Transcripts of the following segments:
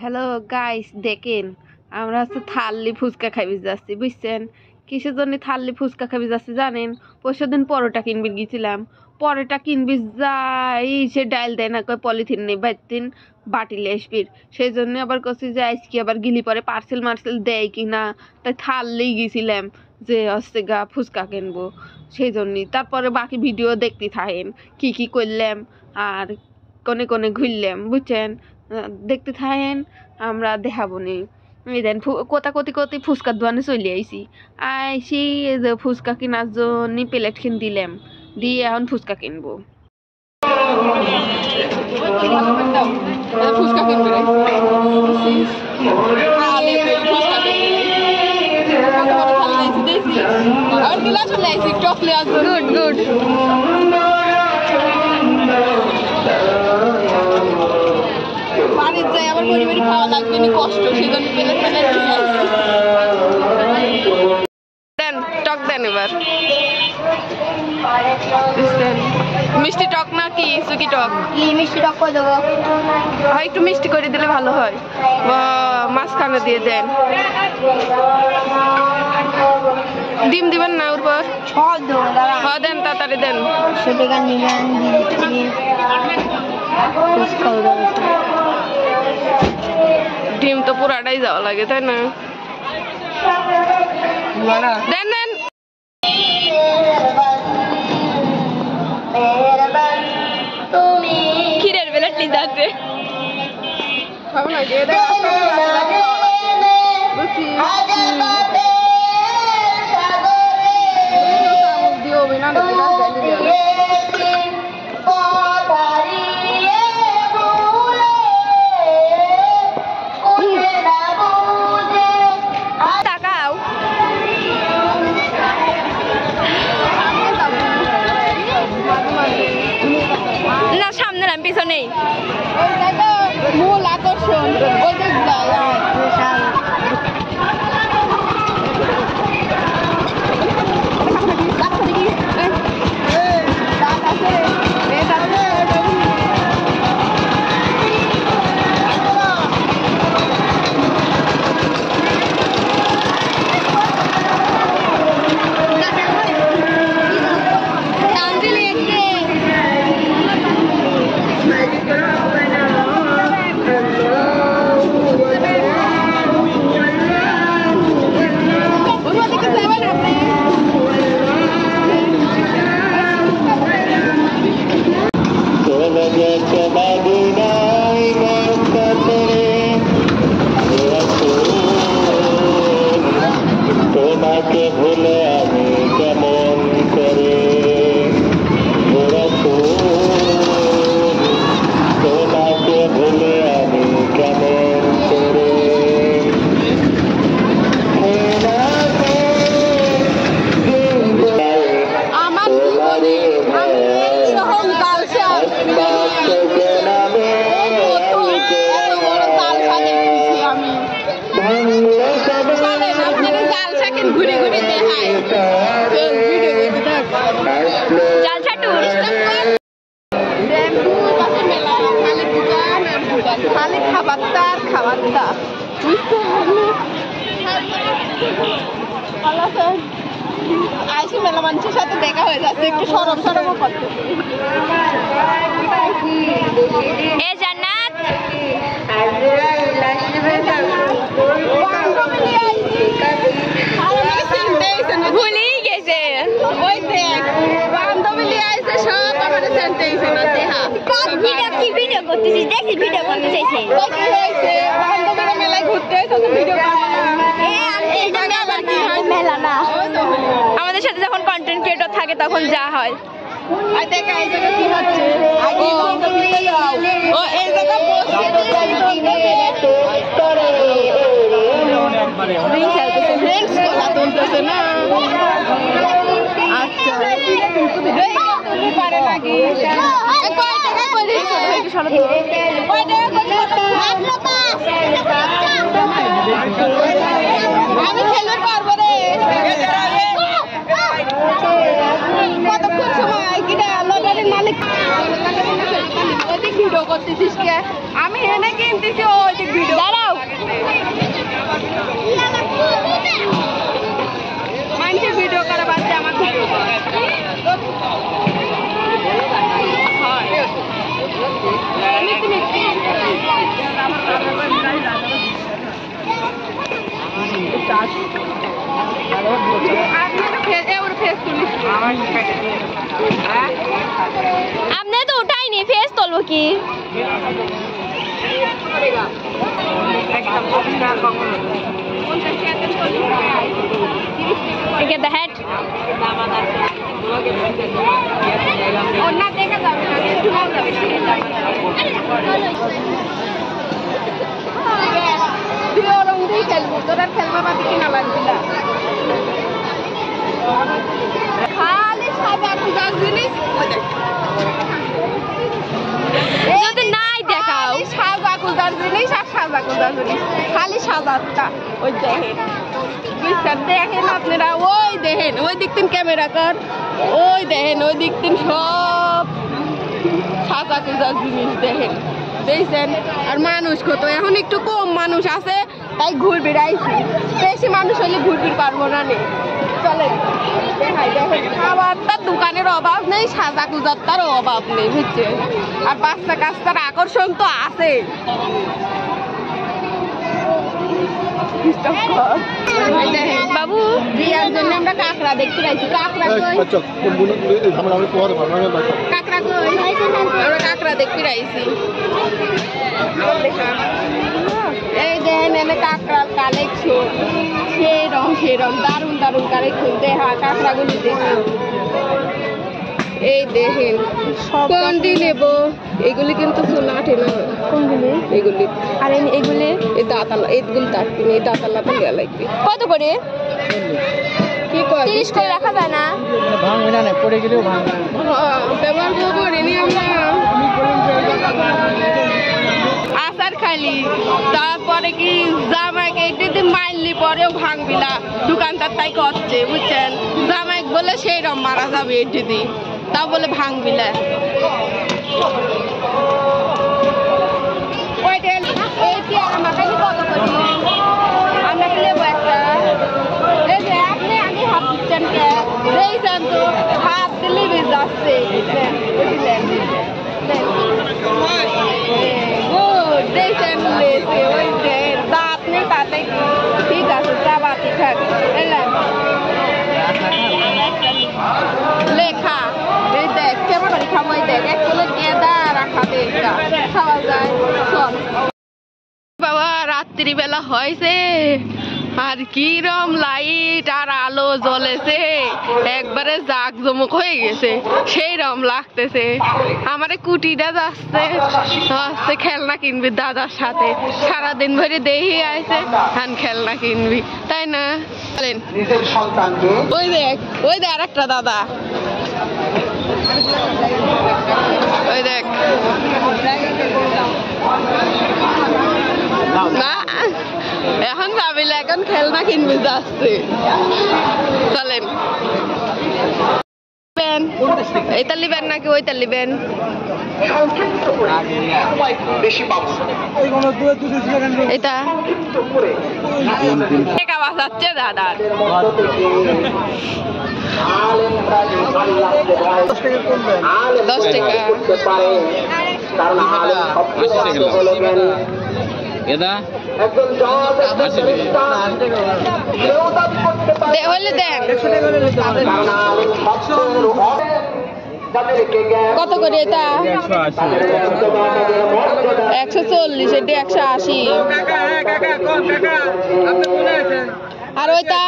Hello guys, দেখেন আমরা হচ্ছে থাল্লি ফুচকা খাইবি যাচ্ছি, বুঝছেন? কিসের জন্য থাল্লি ফুচকা খাইবি যাচ্ছি জানেন? পরশুদিন পরোটা কিনবি গেছিলাম। পরোটা কিনবি যাই সে ডাইল দেয় না, কয় পলিথিন নেই, বাইতিন বাটিলে আসবির। সেই জন্য আবার কছি যে আজকে আবার গিলি পরে পার্সেল মার্সেল দেয় কি না, তাই থাল্লেই গেছিলাম যে হচ্ছে গা ফুচকা কিনবো। সেই জন্যই তারপরে বাকি ভিডিও দেখতে থাকেন কি কি করলাম আর কোনে কোনে ঘুরলাম, বুঝছেন? দেখতে থাকেন, আমরা দেখাবো নি। এই দেন কোতাকতি কতি ফুচকার দোকানে চলে আইসি। আইসি যে ফুচকা কেনার জন্য প্লেট কিন দিলাম, দিয়ে এখন ফুচকা কিনবো। ফুচকা কিনবে গুড গুড। বাড়ির যাই আবার পরিবারই খাওয়া লাগবে না, কষ্ট, সেই জন্য দেন টক দেন। এবার মিষ্টি টক না কি সুকি টক? মিষ্টি টক করে দেবো। হয় একটু মিষ্টি করে দিলে ভালো হয়, মাঝখানে দিয়ে দেন। ডিম দিবেন না উপর? হ্যাঁ দেন, তাড়াতাড়ি দেন। ডিম তো পুরাটাই যাওয়া লাগে, তাই না? দেন দেন। ক্ষীরের বেলাটি যাচ্ছে না, সামনে না পিছনেই মূল আকর্ষণ। তোমাকে ভুলে আমি কেমন করে, তোমাকে ভুলে আমি কেমন করে। আমার জীবনে আমি এরকম কালচার ঘুরে ঘুরে দেখাই খালি খাবারটা আর খাবারটা, আইসি মেলা মানুষের সাথে দেখা হয়ে যাচ্ছে, একটু সরব সরবও করতে। এ জান্নাত ভুলেই গেছে, ওই দেখ বান্ধবী নিয়ে আসছে সব আমার কি ভিডিও করতেছিস? দেখি ভিডিও করতে চাইছে, বান্ধবীরা মেলায় ঘুরতে ভিডিও মেলা না। আমাদের সাথে যখন কন্টেন্ট ক্রিয়েটর থাকে তখন যা হয়। আমি খেলতে পারবো রে, কতক্ষণ সময় কিনা লটারির মালিক ভিডিও করতেছিস কে? আমি এনে কিনতেছি, ওই ভিডিও आपने तो उठाई नहीं फेस तोलबो की get the hat और ना देखा जावे ना चुनाव जावे दियो रंग दी खेलबो तोरा खेलबा बाकी किना लागदिला खाली सादा खुदा জিনিস যদি নাই দেখাও সাদা খুদা জিনিস আর সাদা খুদা জিনিস খালি সাদাটা ওই দেখেন বিশ্বাস দেখেন আপনারা ওই দেখেন ওই দেখতেন ক্যামেরা কর ওই দেখেন ওই দেখতেন সব সাদা খুদা জিনিস দেখেন দেখছেন আর মানুষ কত এখন একটু কম মানুষ আছে তাই ঘুরবি আইছি বেশি মানুষ হলে ঘুরবি পারবো না নে চলেন দেখাই দেখেন খাবারটার দোকানের অভাব নেই সাদা কুজারটার অভাব নেই বুঝছেন আর বাচ্চা কাচ্চার আকর্ষণ তো আছে বাবু বিয়ার জন্য আমরা কাঁকড়া দেখতে পাইছি কাঁকড়া কাঁকড়া আমরা কাঁকড়া দেখতে পাইছি এই দেখেন এনে কাঁকড়ার কালেকশন সেরম দারুণ দারুণ কালেকশন দেখা কাঁকড়াগুলি দেখা এই দেখেন কোনটি নেব এগুলি কিন্তু সোনাটে না কোনগুলি এগুলি আর এগুলি এই দাঁতালা এইগুলি তাটবি না এই দাঁতালাটা দেওয়া লাগবে কত করে কি করে 30 করে রাখা যায় না ভাঙবে না না পড়ে গেলেও ভাঙবে না ব্যবহার করিনি আমরা আসার খালি তারপরে কি জামাইকে একটু মাইলি পরেও ভাঙবি না দোকানদার তাই করছে বুঝছেন জামাই বলে সেই রকম মারা যাবে এটি তা বলে ভাঙবি না আমরা কি নেবো একটা এই যে আপনি আগে হাত দিচ্ছেন কে দেখছেন তো হাত দিলে বেশ যাচ্ছে দেখছেন ওই দাঁত নেই তাতে ঠিক আছে চাবাতি থাক লেখা এই দেখ কেমন করে খামাই দেখ এক কোলে গেদা রাখা দেখ খাওয়া যায় চল বাবা রাত্রি বেলা হয়েছে আর কিরম লাইট আর আলো জ্বলেছে একবারে জাঁকজমক হয়ে গেছে সেই রকম লাগতেছে আমারে কুটিটা যাচ্ছে খেলনা কিনবি দাদার সাথে সারাদিন ভরে দেহি আছে ধান খেলনা কিনবি তাই না ওই দেখ আর একটা দাদা ওই দেখ না এখন যাবি এখন খেলনা কিনবি যাচ্ছে চলেন এইটা লিবেন নাকি ওইটা লিবেন এটা টাকা বাঁচাচ্ছে দাদার 10 টাকা হলে দেন কত করে এটা 140 এটা 180 আর ওইটা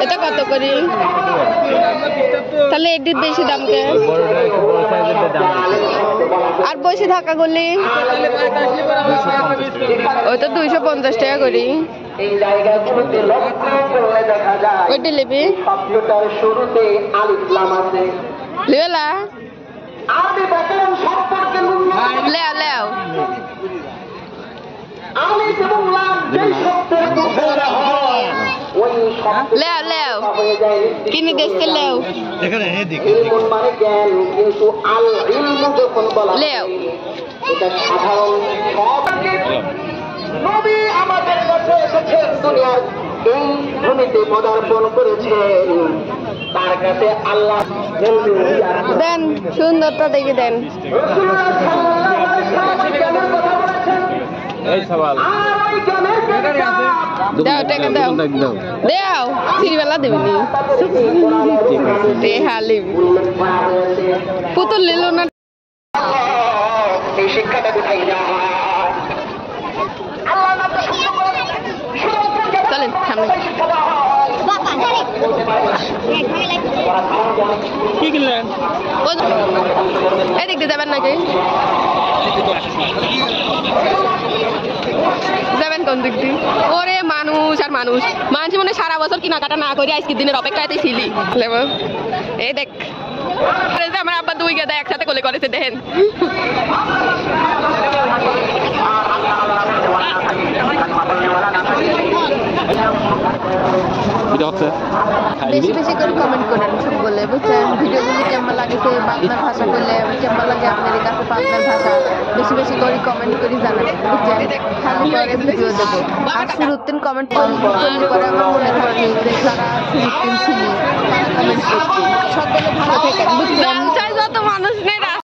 এটা কত করে তাহলে এটি বেশি দাম কে আর বসে থাকা করলে ওই তো 250 টাকা করি ওইটা নেবি লেলা লেও লেও লেও কিনে দেখতে লেও লেও নবী আমাদের কাছে এসেছেন দুনিয়ার এই ভূমিতে পদার্পণ করেছেন তার কাছে আল্লাহ দেন সুন্দরটা দেখে দেন এই সওয়াল আর ওই জ্ঞানের দাও টাকা দাও দাও সিরিবেলা দেবনি হালি পুতুল নিল না এই শিক্ষাটা কোথায় যায় চলেন সামনে কি কিনলেন? এই দেখতে যাবেন নাকি যাবেন কোন দিক দিয়ে ওরে মানুষ আর মানুষ মানুষ মনে সারা বছর কেনাকাটা না করে আজকের দিনের অপেক্ষাতে ছিলি এই দেখ আমার আব্বা দুই গেদা একসাথে কোলে করেছে দেখেন বেশি বেশি করে কমেন্ট করেন সব বলে বুঝছেন ভিডিওগুলি কেমন লাগেছে বাংলা ভাষা করলে কেমন লাগে আপনাদের কাছে বাংলা ভাষা বেশি বেশি করে কমেন্ট করে জানাবেন বুঝছেন খালি পরে ভিডিও দেবো আর শুরুতেন কমেন্ট করলে পরে আমার মনে থাকে যে সারা শুরুতেন ছিলি কমেন্ট করছি সকলে ভালো থাকেন বুঝছেন যত মানুষ নেই